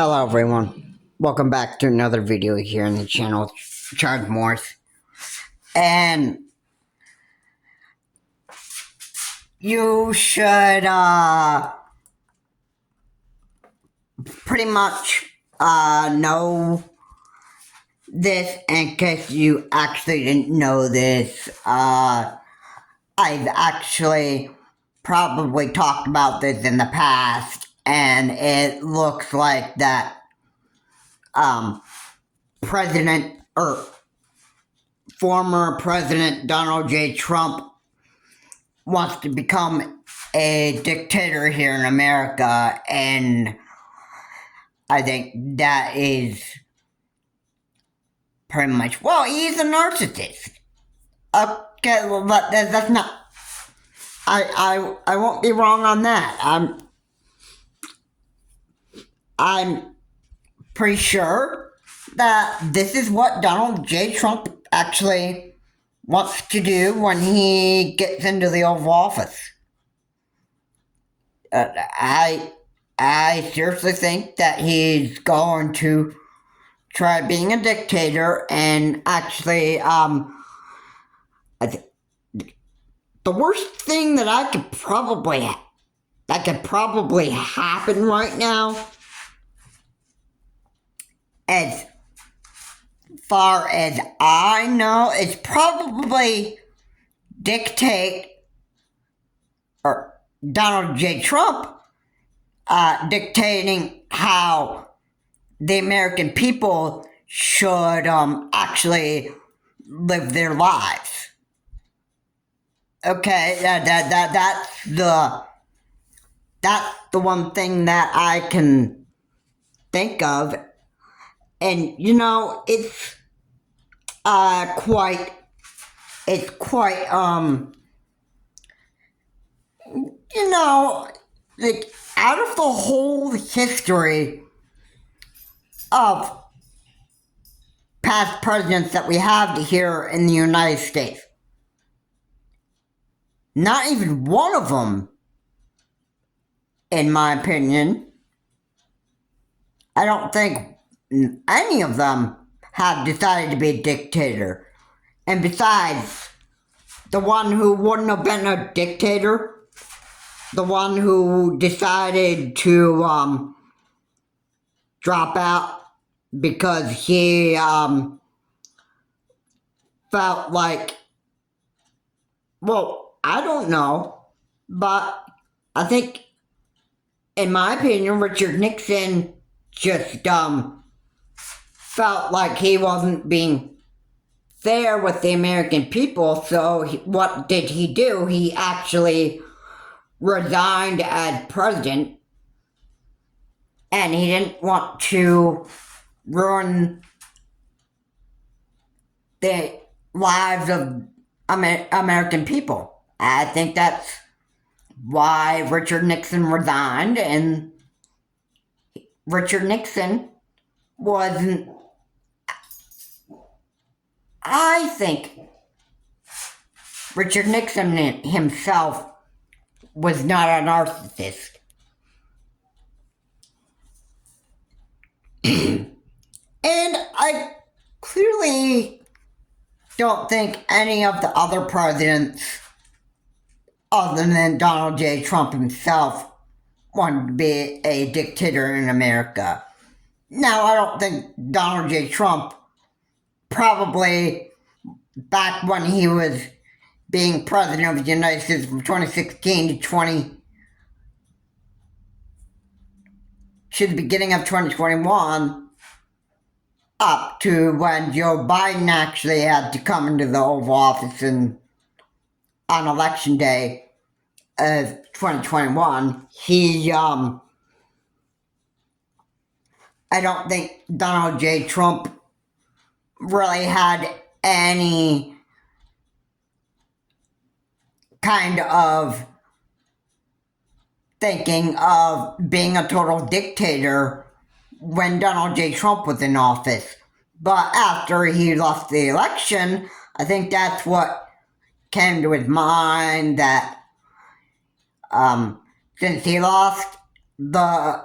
Hello everyone, welcome back to another video here on the channel, Charles Morse. And you should pretty much know this. In case you actually didn't know this, I've actually probably talked about this in the past, and it looks like that President or former President Donald J. Trump wants to become a dictator here in America, and I think that is pretty much, well, he's a narcissist. Okay, well, but that's not, I won't be wrong on that. I'm pretty sure that this is what Donald J. Trump actually wants to do when he gets into the Oval Office. I seriously think that he's going to try being a dictator, and actually, the worst thing that could probably happen right now, as far as I know, is probably Donald J. Trump dictating how the American people should actually live their lives. Okay, that's the one thing that I can think of. And it's quite like, out of the whole history of past presidents that we have here in the United States, not even one of them, in my opinion, I don't think any of them have decided to be a dictator. And besides, the one who wouldn't have been a dictator, the one who decided to drop out because he felt like, well, I don't know, but I think, in my opinion, Richard Nixon just felt like he wasn't being fair with the American people. So what did he do? He actually resigned as president, and he didn't want to ruin the lives of American people. I think that's why Richard Nixon resigned, and Richard Nixon wasn't, I think Richard Nixon himself was not a narcissist. And I clearly don't think any of the other presidents, other than Donald J. Trump himself, wanted to be a dictator in America. Now, I don't think Donald J. Trump, probably back when he was being president of the United States from 2016 to the beginning of 2021, up to when Joe Biden actually had to come into the Oval Office on Election Day of 2021, I don't think Donald J. Trump really had any kind of thinking of being a total dictator when Donald J. Trump was in office. But after he lost the election, I think that's what came to his mind, that since he lost the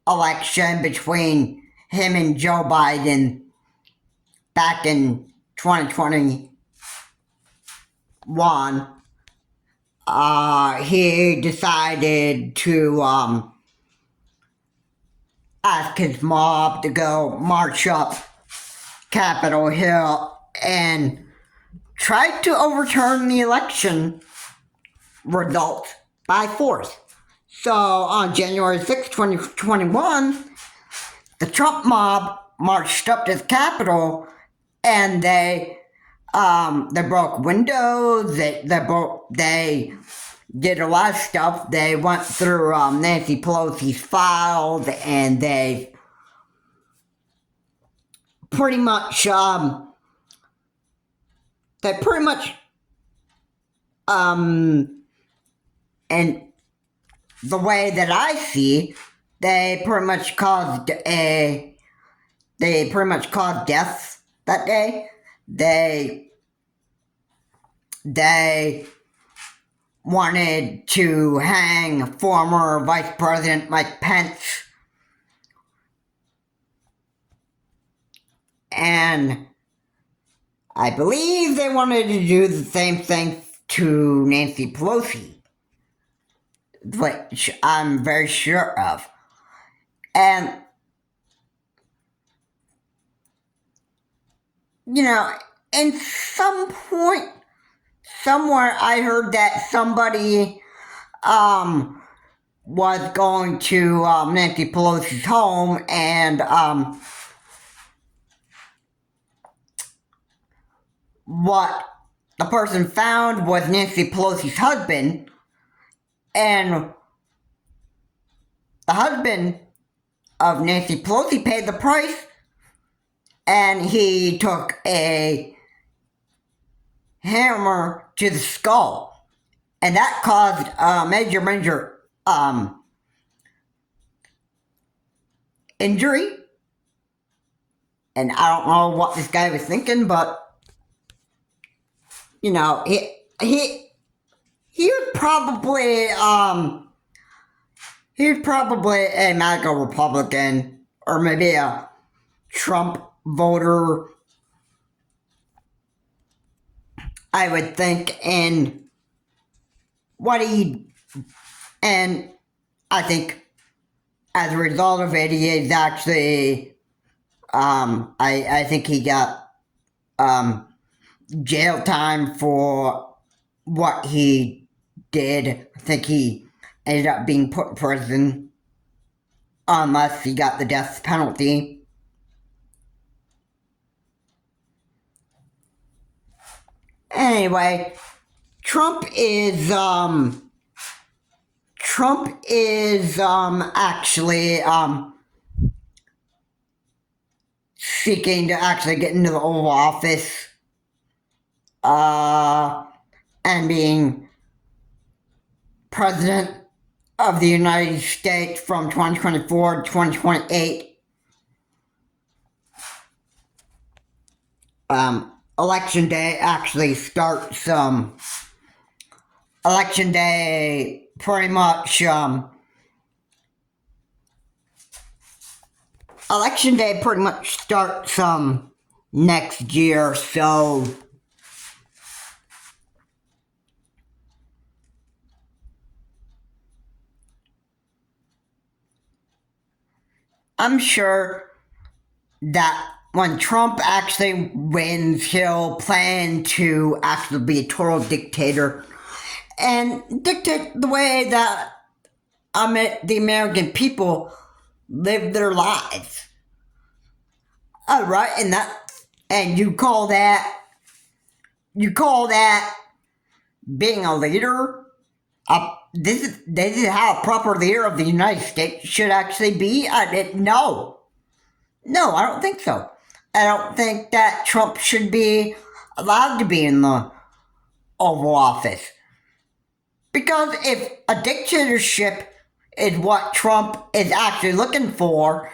election between him and Joe Biden back in 2021, he decided to ask his mob to go march up Capitol Hill and tried to overturn the election results by force. So on January 6, 2021, the Trump mob marched up to the Capitol and they broke windows, they did a lot of stuff. They went through Nancy Pelosi's files and they pretty much and the way that I see, they pretty much caused deaths that day. They wanted to hang former Vice President Mike Pence, and I believe they wanted to do the same thing to Nancy Pelosi, which I'm very sure of. And, in some point, somewhere I heard that somebody was going to Nancy Pelosi's home and what the person found was Nancy Pelosi's husband, and the husband of Nancy Pelosi paid the price, and he took a hammer to the skull, and that caused a major injury. And I don't know what this guy was thinking, but he was probably a MAGA Republican or maybe a Trump voter, I would think, and I think as a result of it, he is actually, I think he got jail time for what he did. I think he ended up being put in prison unless he got the death penalty. Anyway, Trump is actually seeking to actually get into the Oval Office and being president of the United States from 2024 to 2028. Election day actually starts, election day pretty much, starts, next year, so I'm sure that when Trump actually wins, he'll plan to actually be a total dictator and dictate the way that the American people live their lives. All right, and you call that being a leader? This is how a proper leader of the United States should actually be? No, I don't think so. I don't think that Trump should be allowed to be in the Oval Office. Because if a dictatorship is what Trump is actually looking for,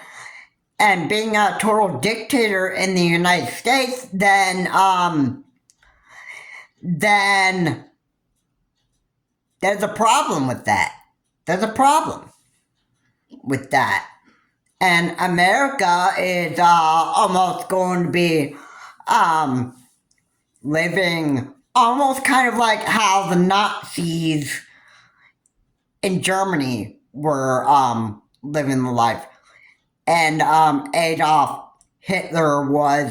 and being a total dictator in the United States, then there's a problem with that. And America is almost going to be living almost kind of like how the Nazis in Germany were living the life. And Adolf Hitler was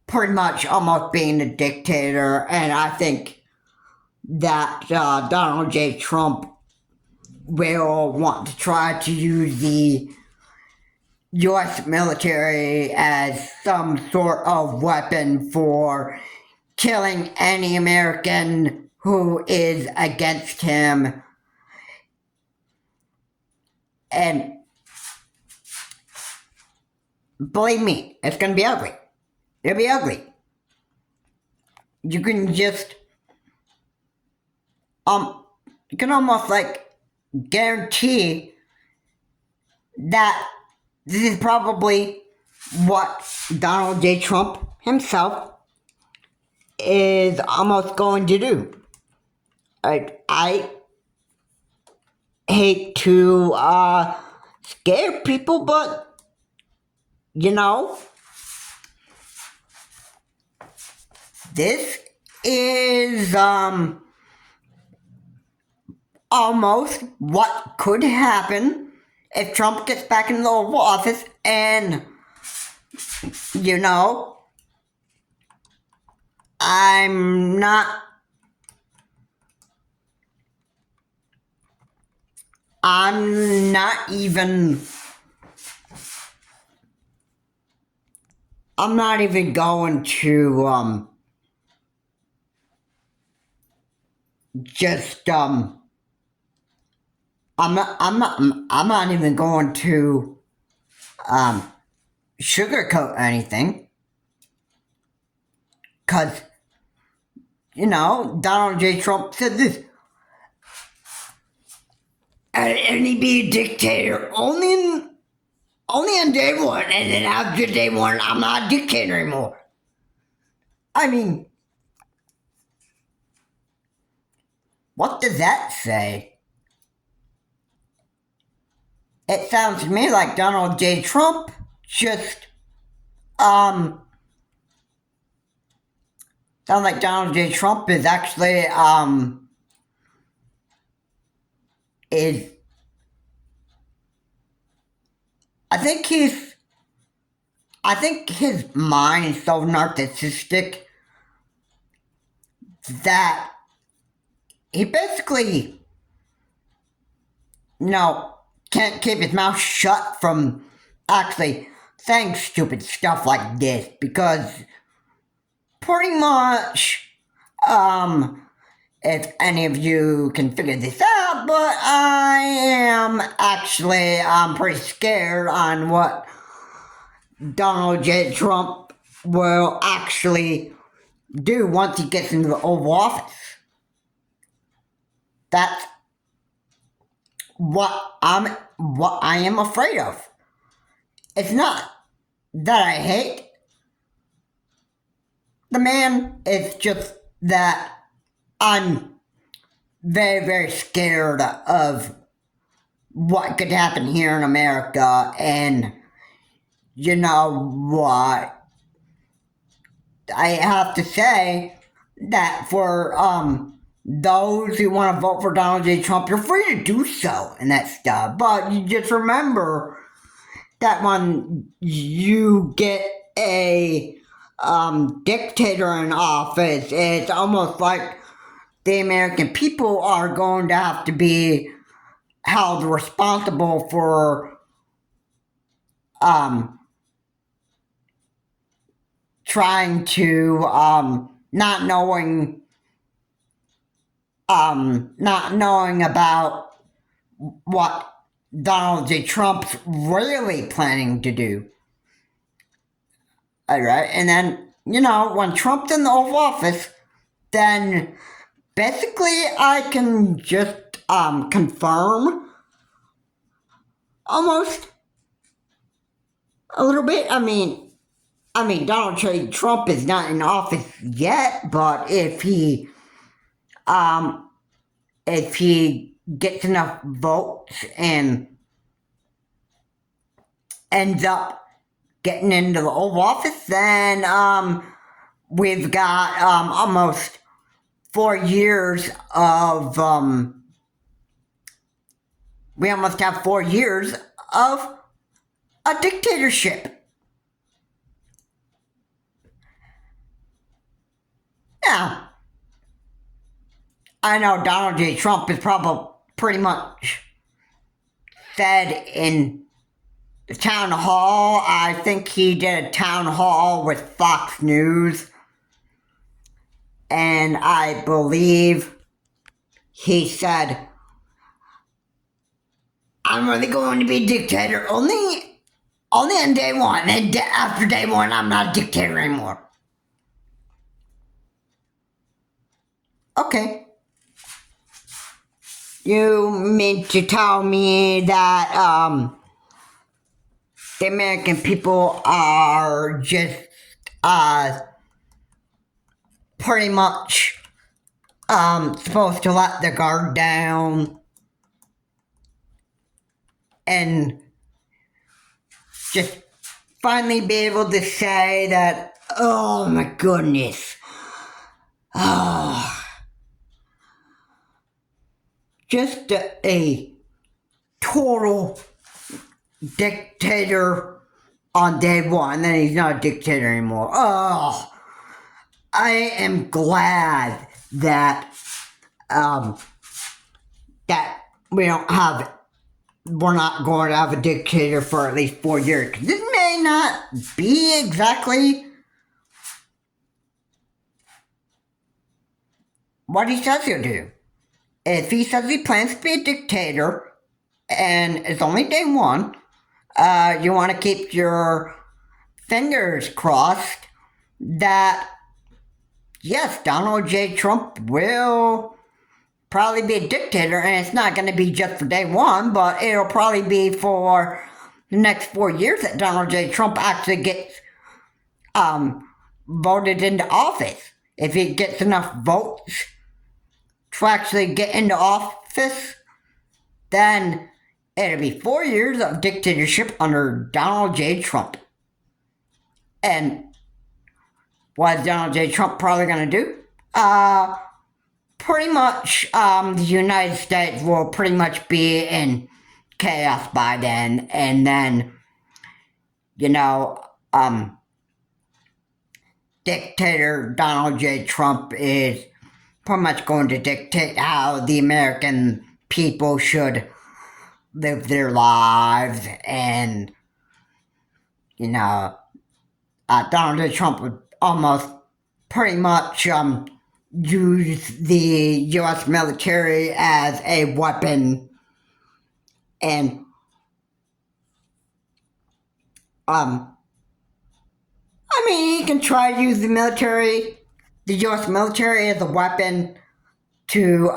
pretty much almost being a dictator. And I think that Donald J. Trump will want to try to use the U.S. military as some sort of weapon for killing any American who is against him. And believe me, it's going to be ugly. It'll be ugly. You can just, you can almost like guarantee that this is probably what Donald J. Trump himself is almost going to do. I hate to scare people, but you know, this is almost what could happen if Trump gets back in the Oval Office. And you know, I'm not even going to just I'm not even going to sugarcoat anything, because you know, Donald J. Trump said this, and he'd be a dictator only on day one, and then after day one, I'm not a dictator anymore. I mean, what does that say? It sounds to me like Donald J. Trump just, sounds like Donald J. Trump is actually, I think his mind is so narcissistic that he basically, you know, can't keep his mouth shut from actually saying stupid stuff like this, because pretty much, if any of you can figure this out, but I am actually pretty scared on what Donald J. Trump will actually do once he gets into the Oval Office. That's what I am afraid of. It's not that I hate the man, it's just that I'm very, very scared of what could happen here in America. And you know what? I have to say that for those who want to vote for Donald J. Trump, you're free to do so and that stuff. But you just remember that when you get a dictator in office, it's almost like the American people are going to have to be held responsible for trying to not knowing about what Donald J. Trump's really planning to do. Alright, and then, you know, when Trump's in the Oval Office, then basically I can just confirm almost a little bit. I mean, Donald J. Trump is not in office yet, but if he gets enough votes and ends up getting into the Oval Office, then we've got almost 4 years of we almost have 4 years of a dictatorship. Now, I know Donald J. Trump is probably pretty much said in the town hall. I think he did a town hall with Fox News, and I believe he said, I'm really going to be a dictator only on day one, and after day one, I'm not a dictator anymore. Okay. You mean to tell me that the American people are just pretty much supposed to let their guard down and just finally be able to say that, oh my goodness, just a total dictator on day one, then he's not a dictator anymore. Oh, I am glad that that we're not going to have a dictator for at least 4 years. This may not be exactly what he says he'll do. If he says he plans to be a dictator and it's only day one, you want to keep your fingers crossed that, yes, Donald J. Trump will probably be a dictator, and it's not going to be just for day one, but it'll probably be for the next 4 years that Donald J. Trump actually gets voted into office. If he gets enough votes to actually get into office, then it'll be 4 years of dictatorship under Donald J. Trump. And what is Donald J. Trump probably going to do? Pretty much, the United States will pretty much be in chaos by then, and then, dictator Donald J. Trump is pretty much going to dictate how the American people should live their lives, and, Donald J. Trump would almost pretty much, use the U.S. military as a weapon, and he can try to use the U.S. military as a weapon to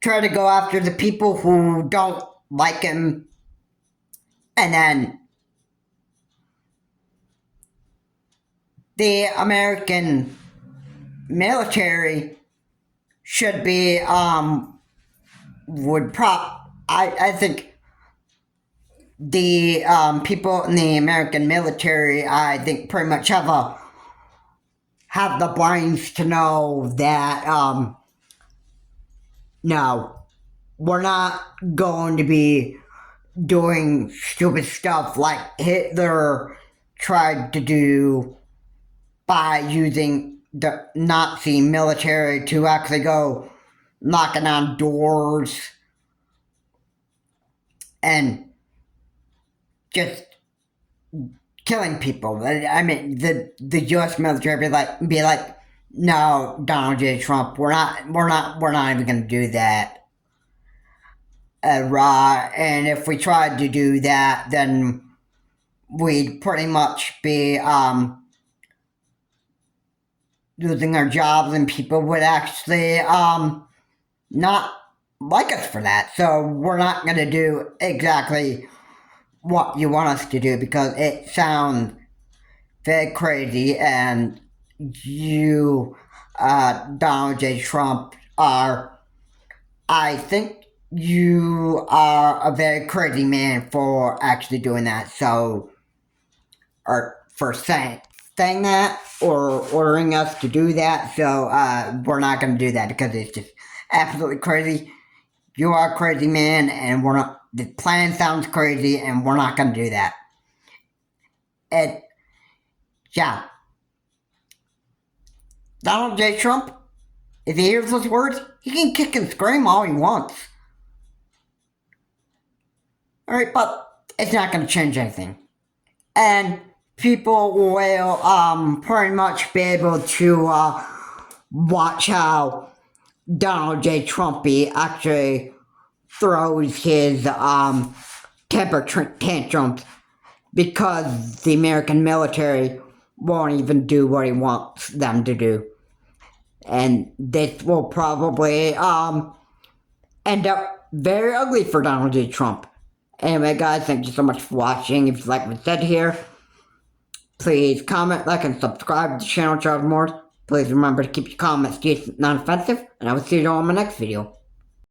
try to go after the people who don't like him, and then the American military should be I think the people in the American military, I think, pretty much have the brains to know that no, we're not going to be doing stupid stuff like Hitler tried to do by using the Nazi military to actually go knocking on doors and just killing people. I mean, the U.S. military be like, no, Donald J. Trump, we're not even going to do that. And if we tried to do that, then we'd pretty much be losing our jobs, and people would actually not like us for that. So we're not going to do exactly what you want us to do, because it sounds very crazy, and you, Donald J. Trump, are, I think, you are a very crazy man for actually doing that. So, or for saying that or ordering us to do that. So, we're not going to do that because it's just absolutely crazy. You are a crazy man, and we're not. The plan sounds crazy, and we're not going to do that. And yeah, Donald J. Trump, if he hears those words, he can kick and scream all he wants. Alright, but it's not going to change anything. And people will pretty much be able to watch how Donald J. Trump actually throws his temper tantrums because the American military won't even do what he wants them to do. And this will probably end up very ugly for Donald J. Trump. Anyway, guys, thank you so much for watching. If you like what I said here, please comment, like, and subscribe to the channel to have more. Please remember to keep your comments decent, non-offensive, and I will see you all in my next video.